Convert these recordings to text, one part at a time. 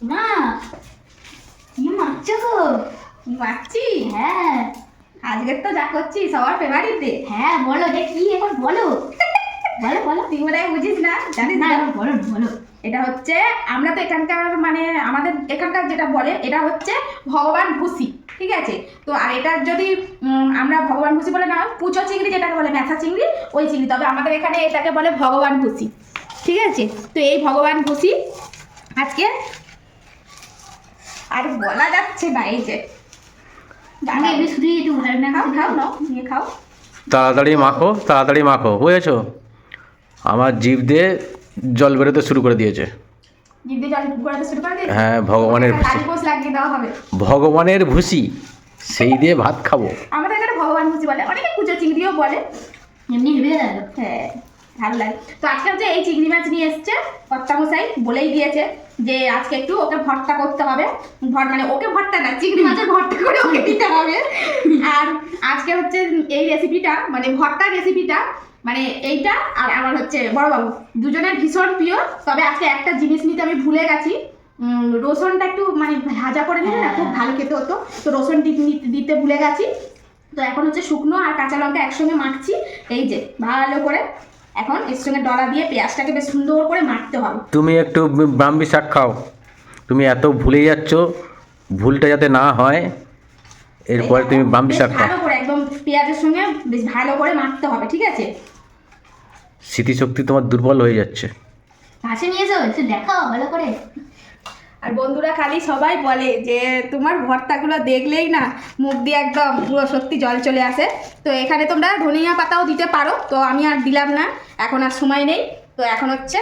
না কি মারছো গো? মারছি? হ্যাঁ আজকে তো যা করছি সবার ফেভারিট ডে। হ্যাঁ বলো দেখি এখন বলো। বলো বলো তুই মনে হয় বুঝিস না, জানিস না না? এখন বলো বলো। এটা হচ্ছে আমরা তো এখানকার মানে আমাদের এখানকার যেটা বলে এটা হচ্ছে ভগবান ভুসি, ঠিক আছে? তো আর এটা যদি আমরা ভগবান ভুসি বলে না, পুচো চিংড়ি যেটাকে বলে ম্যাথা চিংড়ি, ওই চিংড়ি, তবে আমাদের এখানে এটাকে বলে ভগবান ভুসি, ঠিক আছে? তো এই ভগবান ভুসি আজকে আর বলা যাচ্ছে না। এই যে আমি এমনি শুধু একটু ভালো না খাও খাও নাও, নিয়ে খাও। তাড়াতাড়ি মাখো, তাড়াতাড়ি মাখো, বুঝেছো? আমার জিভ দিয়ে জল বেরোতে শুরু করে দিয়েছে। জিভ দিয়ে জল গড়াতে শুরু করে দিয়েছে। হ্যাঁ, ভগবানের ভুসি। কালীপোষ লাগিয়ে দেওয়া হবে। ভগবানের ভুসি, সেই দিয়ে ভাত খাবো। আমাদের এখানে ভগবান ভুসি বলে, অনেকে কুচো চিংড়িও বলে। এমনি হেবে গেল। হ্যাঁ ভালো লাগে। তো আজকে হচ্ছে এই চিংড়ি মাছ নিয়ে এসছে কর্তামশাই, বলেই দিয়েছে যে আজকে একটু ওকে ভর্তা করতে হবে। মানে ওকে ভর্তা না, চিংড়ি মাছের ভর্তা করে ওকে দিতে হবে। আর আজকে হচ্ছে এই রেসিপিটা মানে ভর্তার রেসিপিটা মানে এইটা আর আমার হচ্ছে বড়বাবু দুজনের ভীষণ প্রিয়। তবে আজকে একটা জিনিস নিতে আমি ভুলে গেছি, রসুনটা একটু মানে ভাজা করে নিলে না খুব ভালো খেতে হতো, তো রসুন দিতে ভুলে গেছি। তো এখন হচ্ছে শুকনো আর কাঁচা লঙ্কা একসঙ্গে মাখছি, এই যে ভালো করে। এখন এর সঙ্গে ডলা দিয়ে পেঁয়াজটাকে বেশ সুন্দর করে মাখতে হবে। তুমি একটু ব্রাহ্মী শাক খাও, তুমি এত ভুলে যাচ্ছ, ভুলটা যাতে না হয় এরপরে তুমি ব্রাহ্মী বেশ শাক খাও। ভালো করে একদম পেঁয়াজের সঙ্গে বেশ ভালো করে মাখতে হবে, ঠিক আছে? স্মৃতিশক্তি তোমার দুর্বল হয়ে যাচ্ছে। কাছে নিয়ে যাও একটু দেখাও ভালো করে। আর বন্ধুরা খালি সবাই বলে যে তোমার ভর্তাগুলো দেখলেই না মুখ দিয়ে একদম পুরো সত্যি জল চলে আসে। তো এখানে তোমরা ধনিয়া পাতাও দিতে পারো, তো আমি আর দিলাম না, এখন আর সময় নেই। তো এখন হচ্ছে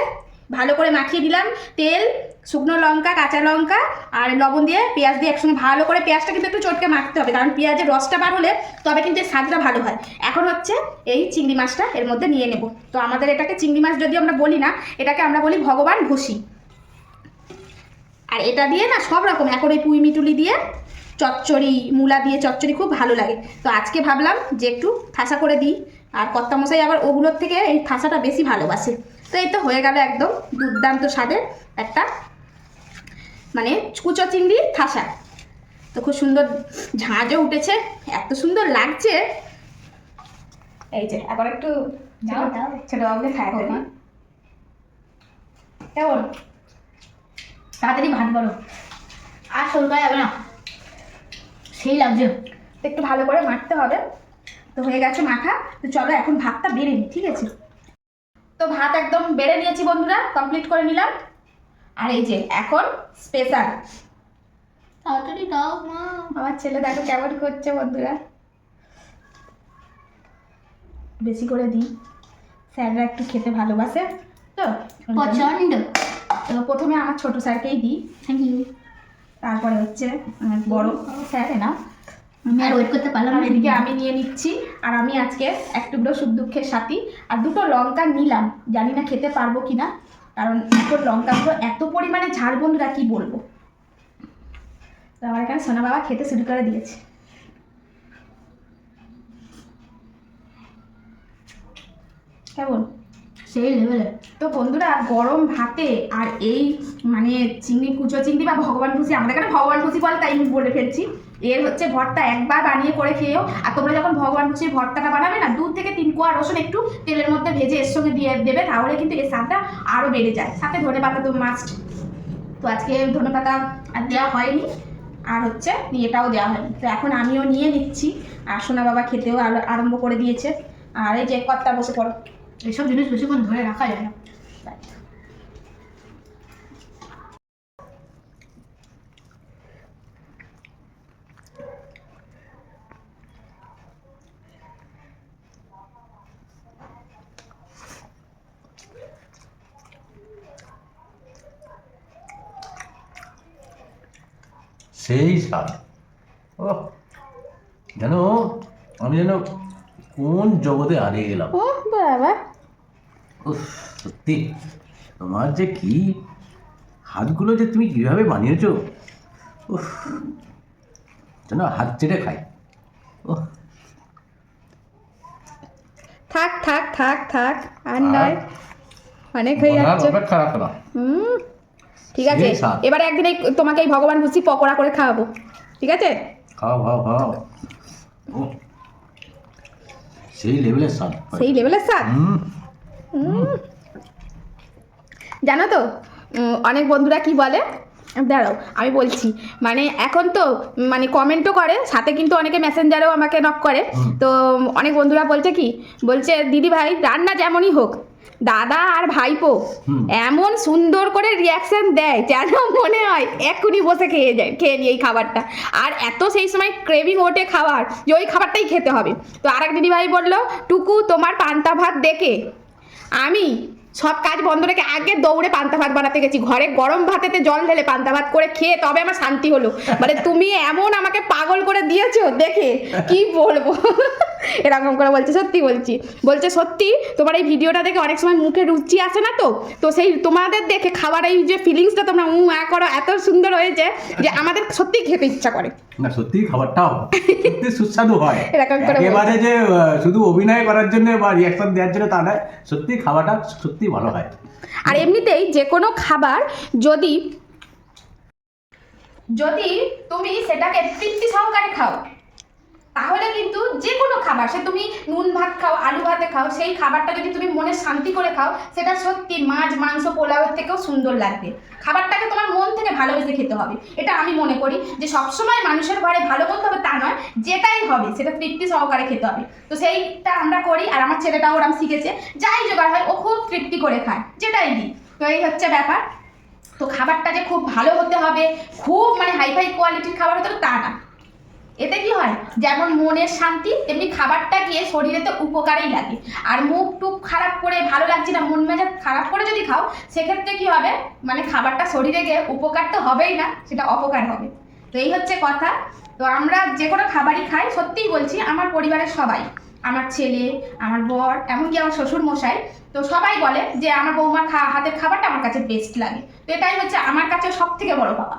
ভালো করে মাখিয়ে দিলাম তেল, শুকনো লঙ্কা, কাঁচা লঙ্কা আর লবণ দিয়ে পেঁয়াজ দিয়ে একসঙ্গে ভালো করে। পেঁয়াজটা কিন্তু একটু চটকে মাখতে হবে, কারণ পেঁয়াজের রসটা বার হলে তবে কিন্তু এর স্বাদটা ভালো হয়। এখন হচ্ছে এই চিংড়ি মাছটা এর মধ্যে নিয়ে নেব। তো আমাদের এটাকে চিংড়ি মাছ যদি আমরা বলি না, এটাকে আমরা বলি ভগবান ভুসি। আর এটা দিয়ে না সব রকম এখন এই পুঁই মিটুলি দিয়ে চচ্চড়ি, মূলা দিয়ে চচ্চড়ি খুব ভালো লাগে। তো আজকে ভাবলাম যে একটু ঠাসা করে দিই, আর কর্তামশাই আবার ওগুলোর থেকে এই ঠাসাটা বেশি ভালোবাসে। তো এই তো হয়ে গেল একদম দুর্দান্ত স্বাদের একটা মানে কুচো চিংড়ি ঠাসা। তো খুব সুন্দর ঝাঁঝও উঠেছে, এত সুন্দর লাগছে। এই যে এখন একটু দাও দাও। ছোট বাবুকে খাওয়াতে দিই। কেমন? তাড়াতাড়ি ভাত বলো, আর সরকার যাবে না, সেই লাগছে। একটু ভালো করে মাখতে হবে। তো হয়ে গেছে মাখা, তো চলো এখন ভাতটা বেড়ে নিই, ঠিক আছে? তো ভাত একদম বেড়ে নিয়েছি বন্ধুরা, কমপ্লিট করে নিলাম। আর এই যে এখন স্পেশাল, তাড়াতাড়ি দাও মা। আমার ছেলে দেখো কেমন করছে বন্ধুরা, বেশি করে দিই, স্যাররা একটু খেতে ভালোবাসে তো। প্রচন্ড। তো প্রথমে আমার ছোট স্যারকেই দিই, থ্যাংক ইউ। তারপরে হচ্ছে বড় স্যার না। আমি আর ওয়েট করতে পারলাম আর না। এদিকে আমি নিয়ে নিচ্ছি। আর আমি আজকে এক টুকরো সুখ দুঃখের সাথী আর দুটো লঙ্কা নিলাম, জানি না খেতে পারবো কিনা, কারণ এখন লঙ্কাগুলো এত পরিমাণে ঝাল বন্ধুরা কি বলবো। তো আমার এখানে সোনা বাবা খেতে শুরু করে দিয়েছে। কেমন? সেই লেভেলে। তো বন্ধুরা গরম ভাতে আর এই মানে চিংড়ি, কুচো চিংড়ি বা ভগবান ভুসি, আমরা এখানে ভগবান ভুসি বলে তাই আমি বলে ফেলছি, এর হচ্ছে ভর্তা একবার বানিয়ে করে খেয়েও। আর তোমরা যখন ভগবান ভুসির ভর্তাটা বানাবে না, 2 থেকে 3 কোয়া রসুন একটু তেলের মধ্যে ভেজে এর সঙ্গে দিয়ে দেবে, তাহলে কিন্তু এর স্বাদটা আরও বেড়ে যায়। সাথে ধনেপাতা তো মাস্ট। তো আজকে ধনেপাতা আর দেওয়া হয়নি, আর হচ্ছে এটাও দেওয়া হয়নি। তো এখন আমিও নিয়ে নিচ্ছি, আর সোনা বাবা খেতেও আরম্ভ করে দিয়েছে। আর এই যে কর্তা বসে পড়ো। এসব জিনিস বেশিক্ষণ ধরে রাখা যায় না। সেই স্বাদ, ও যেন আমি যেন কোন জগতে হারিয়ে গেলাম। ও বাবা, উফ, সত্যি তোমার যে কি হাতগুলো যে তুমি কিভাবে বানিয়েছো, উফ, যেন হাত চেটে খাই। ও থাক থাক থাক থাক, আর নয়, অনেক হয়ে যাচ্ছে। অপেক্ষা রাখো না। ঠিক আছে, সেই স্বাদ। এবারে একদিন তোমাকে এই ভগবান ভুসি পকোড়া করে খাওয়াবো, ঠিক আছে? খাও খাও খাও। ও, সেই লেভেলের স্বাদ। সেই লেভেলের স্বাদ। জানো তো অনেক বন্ধুরা কি বলে, দাঁড়াও আমি বলছি, মানে এখন তো মানে কমেন্টও করে, সাথে কিন্তু অনেকে মেসেঞ্জারেও আমাকে নক করে। তো অনেক বন্ধুরা বলছে কি, বলছে দিদি ভাই রান্না যেমনই হোক দাদা আর ভাইপো এমন সুন্দর করে রিয়াকশন দেয় যেন মনে হয় এক্ষুনি বসে খেয়ে নিই এই খাবারটা। আর এত সেই সময় ক্রেভিং ওঠে খাবার যে ওই খাবারটাই খেতে হবে। তো আরেক দিদি ভাই বললো, টুকু তোমার পান্তা ভাত দেখে আমি সব কাজ বন্ধ রেখে আগে দৌড়ে পান্তা ভাত বানাতে গেছি, ঘরে গরম ভাতেতে জল ঢেলে পান্তা ভাত করে খেয়ে তবে আমার শান্তি হলো। মানে তুমি এমন আমাকে পাগল করে দিয়েছো দেখে কি বলবো। এরকম করে বলছে, সত্যি বলছি, বলছে সত্যি তোমার এই ভিডিওটা দেখে অনেক সময় মুখে রুচি আসে না, তো সেই তোমাদের দেখে খাবার এই যে ফিলিংসটা তোমরা করো এত সুন্দর হয়েছে যে আমাদের সত্যি খেতে ইচ্ছা করে। না সত্যি খাবারটাও সত্যি সুস্বাদু হয়। এরকম করে একেবারে যে শুধু অভিনয় করার জন্য বা রিয়াকশন দেওয়ার জন্য তা নয়, সত্যি খাবারটা সত্যি ভালো হয়। আর এমনিতেই যে কোনো খাবার যদি তুমি সেটাকে তৃপ্তি সহকারে খাও তাহলে কিন্তু যে কোনো খাবার, সে তুমি নুন ভাত খাও আলু ভাতে খাও, সেই খাবারটা যদি তুমি মনে শান্তি করে খাও সেটা সত্যি মাছ মাংস পোলাওয়ের থেকেও সুন্দর লাগবে। খাবারটাকে তোমার মন থেকে ভালোবেসে খেতে হবে, এটা আমি মনে করি। যে সবসময় মানুষের ঘরে ভালো মন্দ হবে তা নয়, যেটাই হবে সেটা তৃপ্তি সহকারে খেতে হবে। তো সেইটা আমরা করি, আর আমার ছেলেটাও ওরকম শিখেছে, যাই জোগাড় হয় ও খুব তৃপ্তি করে খায় যেটাই দিই। তো এই হচ্ছে ব্যাপার। তো খাবারটা যে খুব ভালো হতে হবে, খুব মানে হাইফাই কোয়ালিটির খাবার হতে হবে তা না। এতে কি হয়, যেমন মনের শান্তি তেমনি খাবারটা গিয়ে শরীরেতে উপকারেই লাগে। আর মুখ টুক খারাপ করে ভালো লাগছে না মন মেজাজ খারাপ করে যদি খাও সেক্ষেত্রে কি হবে, মানে খাবারটা শরীরে গিয়ে উপকার তো হবেই না, সেটা অপকার হবে। তো এই হচ্ছে কথা। তো আমরা যে কোনো খাবারই খাই, সত্যিই বলছি আমার পরিবারের সবাই, আমার ছেলে আমার বর এমনকি আমার শ্বশুর মশাই, তো সবাই বলে যে আমার বৌমার হাতের খাবারটা আমার কাছে বেস্ট লাগে। তো এটাই হচ্ছে আমার কাছে সব থেকে বড় পাওয়া।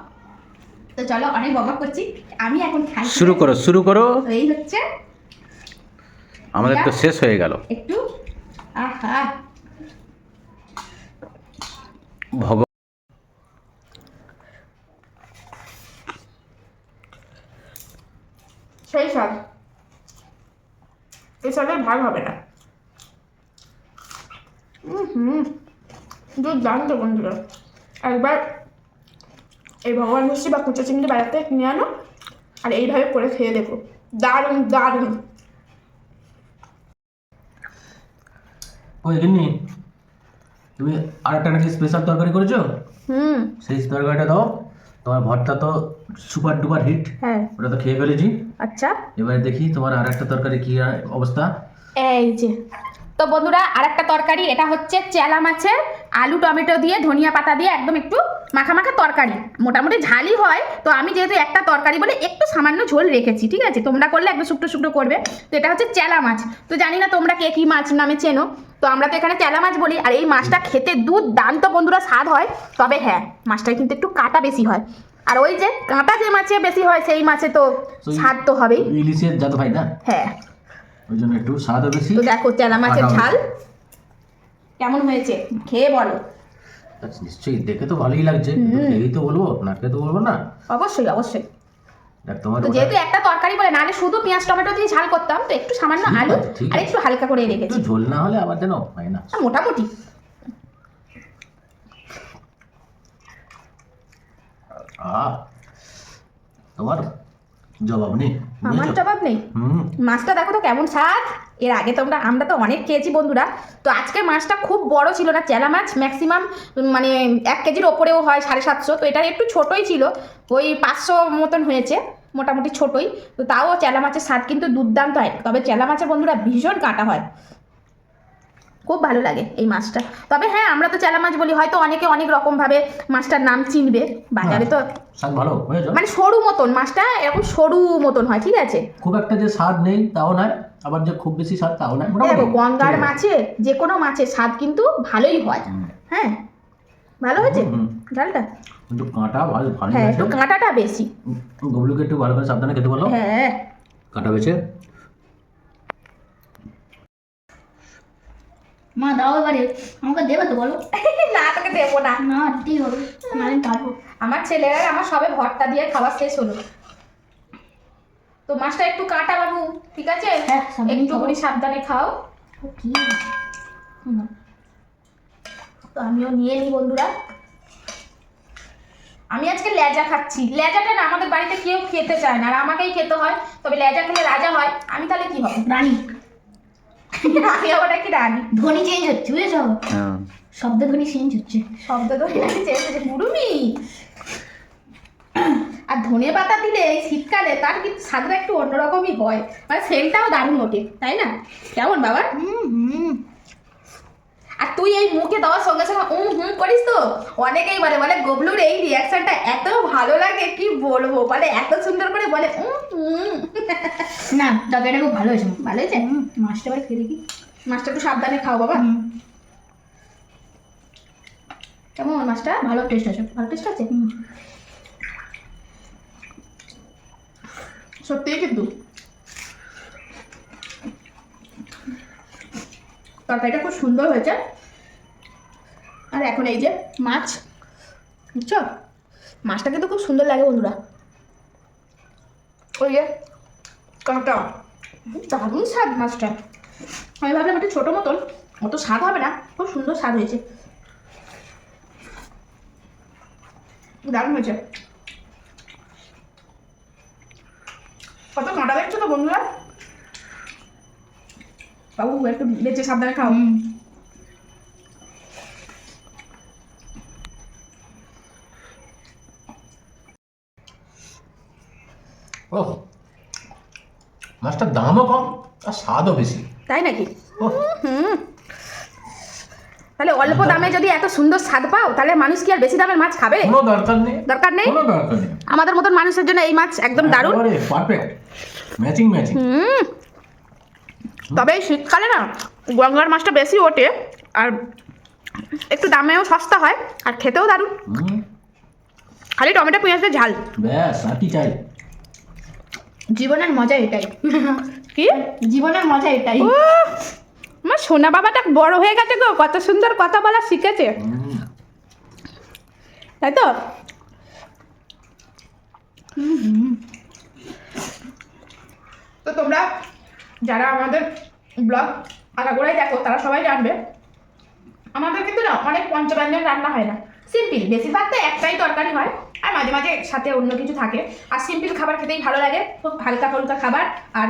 তো চলো অনেক বকবক করছি, আমি এখন খাই। শুরু করো। তো এই হচ্ছে আমাদের তো শেষ হয়ে গেল। একটু আহা ভগবান সেই সব এই সবের ভাগ হবে না। দুধ দান্ত বন্ধুরা, একবার এই ভগবান মিষ্টি বা কুচো চিংড়ি বাজাতে কিনে আনো আর এইভাবে করে খেয়ে দেখো, দারুণ দারুণ। ওই এখানে তুমি আর একটা নাকি স্পেশাল তরকারি করেছো, সেই তরকারিটা দাও। তোমার ভর্তা তো সুপার ডুপার হিট, হ্যাঁ ওটা তো খেয়ে ফেলেছি। আচ্ছা এবারে দেখি তোমার আর একটা তরকারি কি অবস্থা। এই যে তো বন্ধুরা আরেকটা তরকারি, এটা হচ্ছে চেলা মাছের আলু টমেটো দিয়ে ধনিয়া পাতা দিয়ে একদম একটু মাখা মাখা তরকারি, মোটামুটি ঝালই হয়। তো আমি যেহেতু একটা তরকারি বলে একটু সামান্য ঝোল রেখেছি, ঠিক আছে? তোমরা করলে একদম শুকনো শুকনো করবে। তো এটা হচ্ছে চেলা মাছ। তো জানি না তোমরা কে কী মাছ নামে চেনো, তো আমরা তো এখানে চেলা মাছ বলি। আর এই মাছটা খেতে দুর্দান্ত বন্ধুরা স্বাদ হয়, তবে হ্যাঁ মাছটায় কিন্তু একটু কাঁটা বেশি হয়। আর ওই যে কাঁটা যে মাছে বেশি হয় সেই মাছে তো স্বাদ তো হবেই, ইলিশের জাত ভাই না, হ্যাঁ ওই জন্য একটু স্বাদও বেশি। তো দেখো চেলা মাছের ঝাল কেমন হয়েছে খেয়ে বলো। আচ্ছা, নিশ্চয়ই দেখে তো ভালোই লাগছে, খেয়েই তো বলবো, না খেয়ে তো বলবো না। অবশ্যই অবশ্যই। দেখ তোমার তো যেহেতু একটা তরকারি বলে, নাহলে শুধু পেঁয়াজ টমেটো দিয়ে ঝাল করতাম, তো একটু সামান্য আলু আর একটু হালকা করে রেখেছি, একটু ঝোল না হলে আবার যেন হয় না মোটামুটি। তোমার জবাব নেই, আমার জবাব নেই। মাছটা দেখো তো কেমন স্বাদ। এর আগে আমরা তো অনেক খেয়েছি বন্ধুরা। তো আজকে মাছটা খুব বড় ছিল না, চেলা মাছ ম্যাক্সিমাম মানে 1 কেজির ওপরেও হয়, 750। তো এটা একটু ছোটোই ছিল, ওই 500 মতন হয়েছে, মোটামুটি ছোটোই। তো তাও চেলা মাছের স্বাদ কিন্তু দুর্দান্ত হয়। তবে চেলা মাছের বন্ধুরা ভীষণ কাঁটা হয়, খুব ভালো লাগে এই মাছটা। তবে হ্যাঁ আমরা তো চেলা মাছ বলি, হয়তো অনেকে অনেক রকমভাবে মাছটার নাম চিনবে। বাজারে তো স্বাদ ভালো হয়েছে, মানে সরু মতন মাছটা, এরকম সরু মতন হয়, ঠিক আছে? খুব একটা যে স্বাদ নেই তাও নয়, আবার যে খুব বেশি স্বাদ তাও নয়। দেখো গঙ্গার মাছের যে কোনো মাছের স্বাদ কিন্তু ভালোই হয়। হ্যাঁ ভালো হয়েছে ডালটা, কিন্তু কাঁটা ভালো ভালো। হ্যাঁ একটু কাঁটাটা বেশি। গবলুকে একটু ভালো করে সাবধানে খেতে বলো, হ্যাঁ কাঁটা বেছে। মা দাও এবারে, আমাকে দেবে তো বলো? না তোকে দেবো না। না দিতেই হবে, নাহলে পারবো। আমার ছেলেরা আমার সবে ভর্তা দিয়ে খাওয়া শেষ হলো। তো মাছটা একটু কাটা বাবু, ঠিক আছে? হ্যাঁ, সাবধানে একটু খাও। করে সাবধানে খাও। ও কি? তো আমিও নিয়ে নিই বন্ধুরা। আমি আজকে লেজা খাচ্ছি। লেজাটা না আমাদের বাড়িতে কেউ খেতে চায় না, আর আমাকেই খেতে হয়। তবে লেজা খেলে রাজা হয়, আমি তাহলে কি হবে? রানী। আমি আবার কি রানী? ধ্বনি চেঞ্জ হচ্ছে, বুঝেছো? শব্দ ধ্বনি চেঞ্জ হচ্ছে। শব্দ ধরে নাকি চেয়েছে মুরুমি। আর ধনে পাতা দিলে এই শীতকালে তার কিন্তু স্বাদটা একটু অন্যরকমই হয়, মানে সেন্টটাও দারুণ ওঠে, তাই না? কেমন বাবা? আর তুই এই মুখে দেওয়ার সঙ্গে সঙ্গে করিস তো, অনেকেই বলে গবলুর এই রিয়াকশনটা এত ভালো লাগে কি বলবো, বলে এত সুন্দর করে বলে না, তরকারিটা খুব ভালো হয়েছে। ভালো হয়েছে। মাছটা এবার খেয়ে দেখি। মাছটা একটু সাবধানে খাও বাবা। কেমন মাছটা? ভালো টেস্ট আছে। ভালো টেস্ট আছে সত্যিই, কিন্তু তরকারিটা খুব সুন্দর হয়েছে। আর এখন এই যে মাছ, বুঝছো, মাছটা কিন্তু খুব সুন্দর লাগে বন্ধুরা। ওই যে কাঁটা, দারুণ স্বাদ মাছটা। আমি ভাবলাম একটু ছোটো মতন, অত স্বাদ হবে না, খুব সুন্দর স্বাদ হয়েছে, দারুণ হয়েছে। কত কাঁটা দেখছো তো বন্ধুরা। বাবু একটু বেঁচে সাবধানে খাও। ও, মাছটার দামও কম আর স্বাদও বেশি। তাই নাকি? ওহ, তাহলে অল্প দামে যদি এত সুন্দর স্বাদ পাও, তাহলে মানুষ কি আর বেশি দামের মাছ খাবে? কোনো দরকার নেই, দরকার নেই। কোনো দরকার নেই। আমাদের মতন মানুষের জন্য এই মাছ একদম দারুণ। Perfect matching matching. তবে এই শীতকালে না গঙ্গার মাছটা বেশি ওঠে, আর একটু দামেও সস্তা হয়, আর খেতেও দারুণ। খালি টমেটো পেঁয়াজের ঝাল, ব্যাস আর কি চাই। জীবনের মজা এটাই। কি জীবনের মজা এটাই। আমার সোনা বাবাটা বড় হয়ে গেছে গো, কত সুন্দর কথা বলা শিখেছে, তাই তো? তো তোমরা যারা আমাদের ব্লগ আগাগোড়াই দেখো, তারা সবাই জানবে আমাদের কিন্তু না অনেক পঞ্চব্যঞ্জন রান্না হয় না, সিম্পল। বেশিরভাগ তো একটাই তরকারি হয়, আর মাঝে মাঝে সাথে অন্য কিছু থাকে। আর সিম্পল খাবার খেতেই ভালো লাগে, খুব হালকা ফুলকা খাবার আর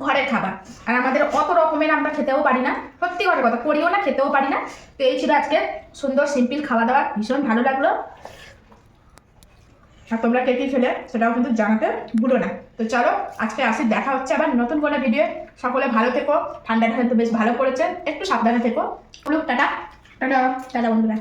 ঘরের খাবার। আর আমাদের অত রকমের আমরা খেতেও পারি না, সত্যি কথা কথা করিও না, খেতেও পারি না। তো এই ছিল আজকে সুন্দর সিম্পল খাওয়া দাওয়া, ভীষণ ভালো লাগলো। আর তোমরা কে কী খেলে সেটাও কিন্তু জানাতে ভুলো না। তো চলো আজকে আসি, দেখা হচ্ছে আবার নতুন কোনো ভিডিও। সকলে ভালো থেকো, ঠান্ডাটা কিন্তু বেশ ভালো পড়েছে, একটু সাবধানে থেকো। টাটা টাটা টাটা বন্ধুরা।